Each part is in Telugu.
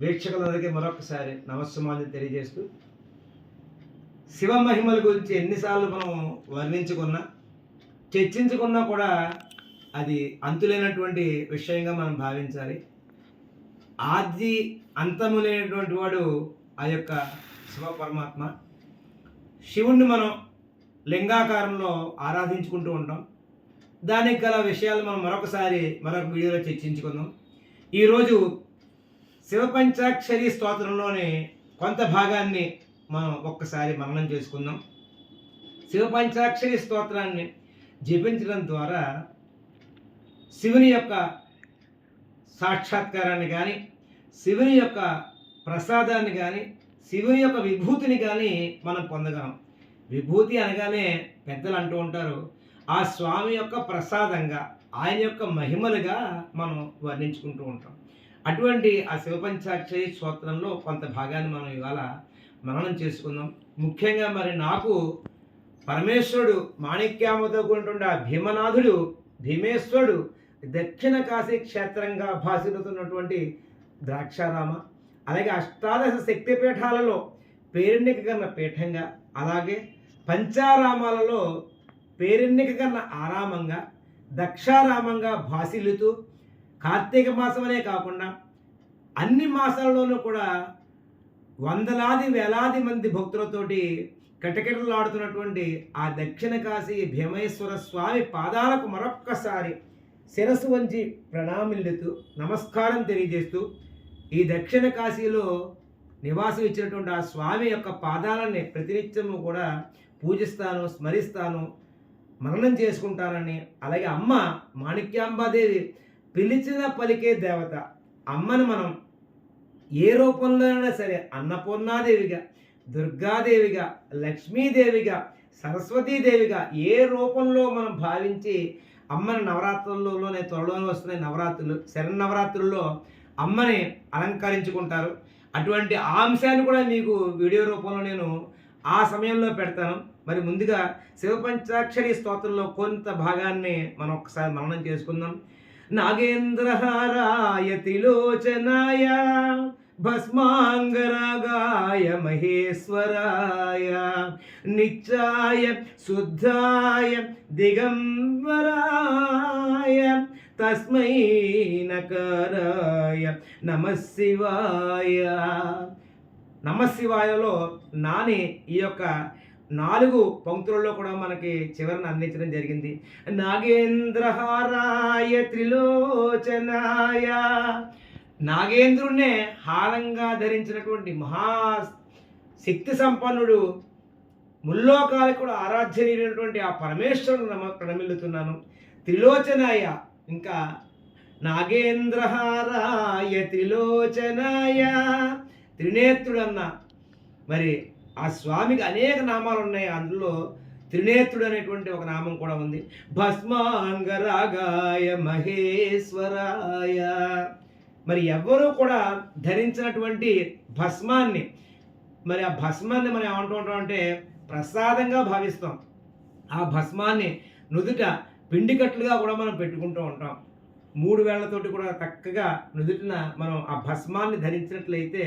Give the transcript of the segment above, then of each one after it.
వీక్షకులందరికీ మరొకసారి నమస్సుమాన్ని తెలియజేస్తూ, శివ మహిమల గురించి ఎన్నిసార్లు మనం వర్ణించుకున్నా, చర్చించుకున్నా కూడా అది అంతులేనటువంటి విషయంగా మనం భావించాలి. ఆది అంతము లేనటువంటి వాడు ఆ యొక్క శివ పరమాత్మ. శివుణ్ణి మనం లింగాకారంలో ఆరాధించుకుంటూ ఉంటాం. దానికి గల విషయాలు మనం మరొక వీడియోలో చర్చించుకుందాం. ఈరోజు శివపంచాక్షరి స్తోత్రంలోని కొంత భాగాన్ని మనం ఒక్కసారి మననం చేసుకుందాం. శివపంచాక్షరి స్తోత్రాన్ని జపించడం ద్వారా శివుని యొక్క సాక్షాత్కారాన్ని కానీ, శివుని యొక్క ప్రసాదాన్ని కానీ, శివుని యొక్క విభూతిని కానీ మనం పొందగలం. విభూతి అనగానే పెద్దలు అంటూ ఉంటారు, ఆ స్వామి యొక్క ప్రసాదంగా, ఆయన యొక్క మహిమలుగా మనం వర్ణించుకుంటూ ఉంటాం. అటువంటి ఆ శివపంచాక్షరి స్తోత్రంలో కొంత భాగాన్ని మనం ఇవాళ మననం చేసుకుందాం. ముఖ్యంగా మరి నాకు పరమేశ్వరుడు మాణిక్యామతో కూడినటువంటి ఆ భీమనాథుడు, భీమేశ్వరుడు దక్షిణ కాశీ క్షేత్రంగా భాసిల్లుతున్నటువంటి ద్రాక్షారామ, అలాగే అష్టాదశ శక్తిపీఠాలలో పేరెన్నిక కన్న పీఠంగా, అలాగే పంచారామాలలో పేరెన్నిక కన్న ఆరామంగా, దక్షారామంగా భాసిల్లుతూ కార్తీక మాసమనే కాకుండా అన్ని మాసాలలోనూ కూడా వందలాది వేలాది మంది భక్తులతోటి కటకటలాడుతున్నటువంటి ఆ దక్షిణ కాశీ భీమేశ్వర స్వామి పాదాలకు మరొక్కసారి శిరస్సు వంచి ప్రణామిల్లుతూ నమస్కారం తెలియజేస్తూ, ఈ దక్షిణ కాశీలో నివాసం ఇచ్చినటువంటి ఆ స్వామి యొక్క పాదాలని ప్రతినిత్యము కూడా పూజిస్తాను, స్మరిస్తాను, మననం చేసుకుంటానని, అలాగే అమ్మ మాణిక్యాంబాదేవి పిలిచిన పలికే దేవత. అమ్మను మనం ఏ రూపంలో అయినా సరే అన్నపూర్ణాదేవిగా, దుర్గాదేవిగా, లక్ష్మీదేవిగా, సరస్వతీదేవిగా ఏ రూపంలో మనం భావించి అమ్మని నవరాత్రుల్లోనే త్వరలోనే వస్తున్నాయి నవరాత్రులు, శరన్నవరాత్రుల్లో అమ్మని అలంకరించుకుంటారు. అటువంటి ఆ అంశాన్ని కూడా మీకు వీడియో రూపంలో నేను ఆ సమయంలో పెడతాను. మరి ముందుగా శివపంచాక్షరి స్తోత్రంలో కొంత భాగాన్ని మనం ఒకసారి మననం చేసుకుందాం. నాగేంద్రహారాయ త్రిలోచనాయ భస్మాంగరాగాయ మహేశ్వరాయ నిత్యాయ శుద్ధాయ దిగంబరాయ తస్మై నకారాయ నమఃశివాయ. నమఃశివాయలో నాని ఈ యొక్క 4 పంక్తులలో కూడా మనకి చివరిని అందించడం జరిగింది. నాగేంద్రహారాయ త్రిలోచనాయ, నాగేంద్రుణ్ణే హారంగా ధరించినటువంటి మహాశక్తి సంపన్నుడు, ముల్లోకాలకు కూడా ఆరాధ్యనైనటువంటి ఆ పరమేశ్వరుని ప్రణమిల్లుతున్నాను. త్రిలోచనాయ, ఇంకా నాగేంద్రహారాయ త్రిలోచనాయ, త్రినేత్రుడన్న. మరి ఆ స్వామికి అనేక నామాలు ఉన్నాయి, అందులో త్రినేత్రుడు అనేటువంటి ఒక నామం కూడా ఉంది. భస్మాంగరాగాయ మహేశ్వరాయ. మరి ఎవ్వరూ కూడా ధరించినటువంటి భస్మాన్ని, మరి ఆ భస్మాన్ని మనం ఏమంటూ ఉంటాం అంటే ప్రసాదంగా భావిస్తాం. ఆ భస్మాన్ని నుదుట పిండికట్లుగా కూడా మనం పెట్టుకుంటూ ఉంటాం. 3 వేళ్లతోటి కూడా చక్కగా నుదుటిన మనం ఆ భస్మాన్ని ధరించినట్లయితే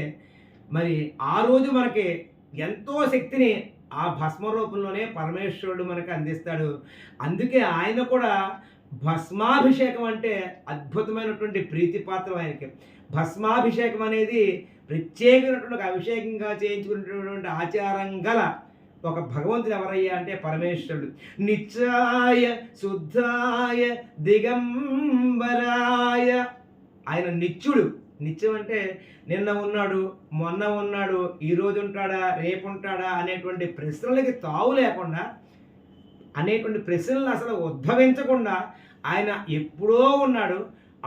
మరి ఆ రోజు మనకి ఎంతో శక్తిని ఆ భస్మ రూపంలోనే పరమేశ్వరుడు మనకు అందిస్తాడు. అందుకే ఆయన కూడా భస్మాభిషేకం అంటే అద్భుతమైనటువంటి ప్రీతిపాత్రం ఆయనకి. భస్మాభిషేకం అనేది ప్రత్యేకమైనటువంటి ఒక అభిషేకంగా చేయించుకునేటువంటి ఆచారం గల ఒక భగవంతుడు ఎవరయ్యా అంటే పరమేశ్వరుడు. నిత్యాయ శుద్ధాయ దిగంబరాయ, ఆయన నిత్యుడు. నిత్యం అంటే నిన్న ఉన్నాడు, మొన్న ఉన్నాడు, ఈరోజు ఉంటాడా, రేపు ఉంటాడా అనేటువంటి ప్రశ్నలకి తావు లేకుండా, అనేటువంటి ప్రశ్నలను అసలు ఉద్భవించకుండా ఆయన ఎప్పుడో ఉన్నాడు,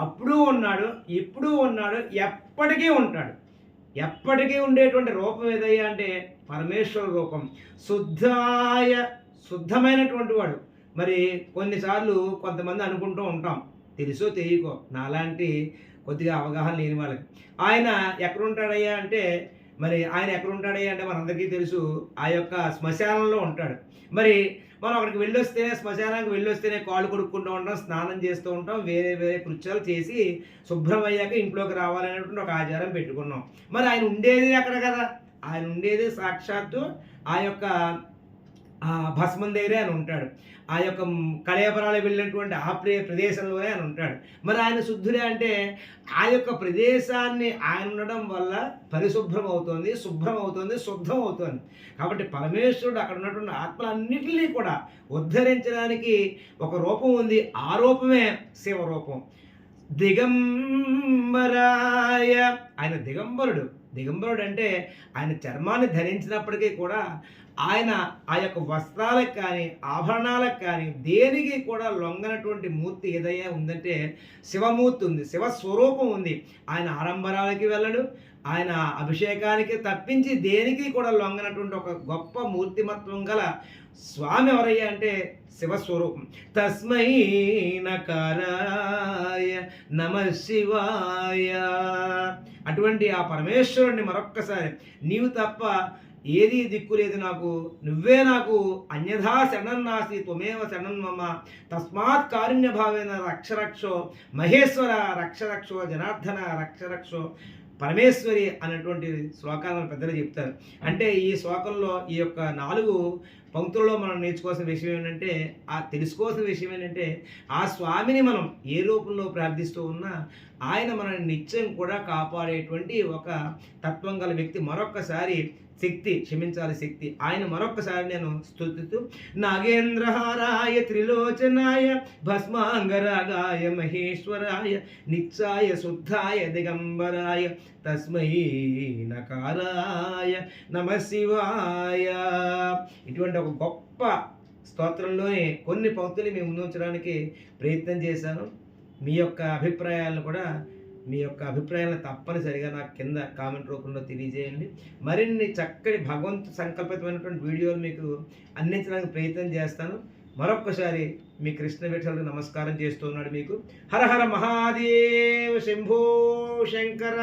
అప్పుడు ఉన్నాడు, ఇప్పుడు ఉన్నాడు, ఎప్పటికీ ఉంటాడు. ఎప్పటికీ ఉండేటువంటి రూపం ఏదయ్యా అంటే పరమేశ్వర రూపం. శుద్ధాయ, శుద్ధమైనటువంటి వాడు. మరి కొన్నిసార్లు కొంతమంది అనుకుంటూ ఉంటాం, తెలుసో తెలియకో, నాలాంటి కొద్దిగా అవగాహన లేని వాళ్ళకి, ఆయన ఎక్కడుంటాడయ్యా అంటే, మరి ఆయన ఎక్కడుంటాడయ్యా అంటే మనందరికీ తెలుసు, ఆ యొక్క శ్మశానంలో ఉంటాడు. మరి మనం అక్కడికి వెళ్ళొస్తేనే, శ్మశానానికి వెళ్ళొస్తేనే కాళ్ళు కడుక్కుంటూ ఉంటాం, స్నానం చేస్తూ ఉంటాం, వేరే వేరే కృత్యాలు చేసి శుభ్రం అయ్యాక ఇంట్లోకి రావాలనేటువంటి ఒక ఆచారం పెట్టుకున్నాం. మరి ఆయన ఉండేది అక్కడ కదా, ఆయన ఉండేది సాక్షాత్తు ఆ యొక్క భస్మం దగ్గరే ఆయన ఉంటాడు. ఆ యొక్క కళేబరాలు వెళ్ళినటువంటి ఆ ప్రదేశంలోనే ఆయన ఉంటాడు. మరి ఆయన శుద్ధుడే అంటే ఆ యొక్క ప్రదేశాన్ని ఆయన ఉండడం వల్ల పరిశుభ్రం అవుతుంది, శుభ్రం అవుతుంది, శుద్ధం అవుతుంది. కాబట్టి పరమేశ్వరుడు అక్కడ ఉన్నటువంటి ఆత్మలన్నిటినీ కూడా ఉద్ధరించడానికి ఒక రూపం ఉంది. ఆ రూపమే శివరూపం. దిగంబరాయ, ఆయన దిగంబరుడు. దిగంబరుడు అంటే ఆయన చర్మాన్ని ధరించినప్పటికీ కూడా ఆయన ఆ యొక్క వస్త్రాలకు కానీ, ఆభరణాలకు కానీ, దేనికి కూడా లొంగనటువంటి మూర్తి ఏదైనా ఉందంటే శివమూర్తి ఉంది, శివస్వరూపం ఉంది. ఆయన ఆడంబరాలకి వెళ్ళడు, ఆయన అభిషేకానికి తప్పించి దేనికి కూడా లొంగనటువంటి ఒక గొప్ప మూర్తిమత్వం గల స్వామి ఎవరయ్యా అంటే శివస్వరూపం. తస్మై నకారాయ నమ శివాయ. అటువంటి ఆ పరమేశ్వరుణ్ణి మరొక్కసారి, నీవు తప్ప ఏది దిక్కు లేదు నాకు, నువ్వే నాకు, అన్యథా శరణం నాస్తి త్వమేవ శరణం మమ, తస్మాత్ కారుణ్యభావేన రక్షరక్షో మహేశ్వర రక్షరక్షో జనార్దన రక్షరక్షో పరమేశ్వరి అన్నటువంటి శ్లోకాలను పెద్దలు చెప్తారు. అంటే ఈ శ్లోకంలో ఈ యొక్క 4 పంక్తులలో మనం నేర్చుకోవాల్సిన విషయం ఏంటంటే, తెలుసుకోవాల్సిన విషయం ఏంటంటే, ఆ స్వామిని మనం ఏ రూపంలో ప్రార్థిస్తూ ఉన్నా ఆయన మనల్ని నిత్యం కూడా కాపాడేటువంటి ఒక తత్వం గల వ్యక్తి. మరొక్కసారి శక్తి ఆయన మరొక్కసారి నేను స్తుతిస్తూ, నాగేంద్రహారాయ త్రిలోచనాయ భస్మాంగరాగాయ మహేశ్వరాయ నిత్యాయ శుద్ధాయ దిగంబరాయ తస్మై నకారాయ నమ శివాయ. ఇటువంటి ఒక గొప్ప స్తోత్రంలోనే కొన్ని పంక్తులు మేము ముందుంచడానికి ప్రయత్నం చేశాను. మీ యొక్క అభిప్రాయాలను తప్పనిసరిగా నాకు కింద కామెంట్ రూపంలో తెలియజేయండి. మరిన్ని చక్కటి భగవంతు సంకల్పితమైనటువంటి వీడియోలు మీకు అందించడానికి ప్రయత్నం చేస్తాను. మరొక్కసారి మీ కృష్ణ విఠలుడికి నమస్కారం చేస్తున్నాడు మీకు. హర హర మహాదేవ శంభో శంకర.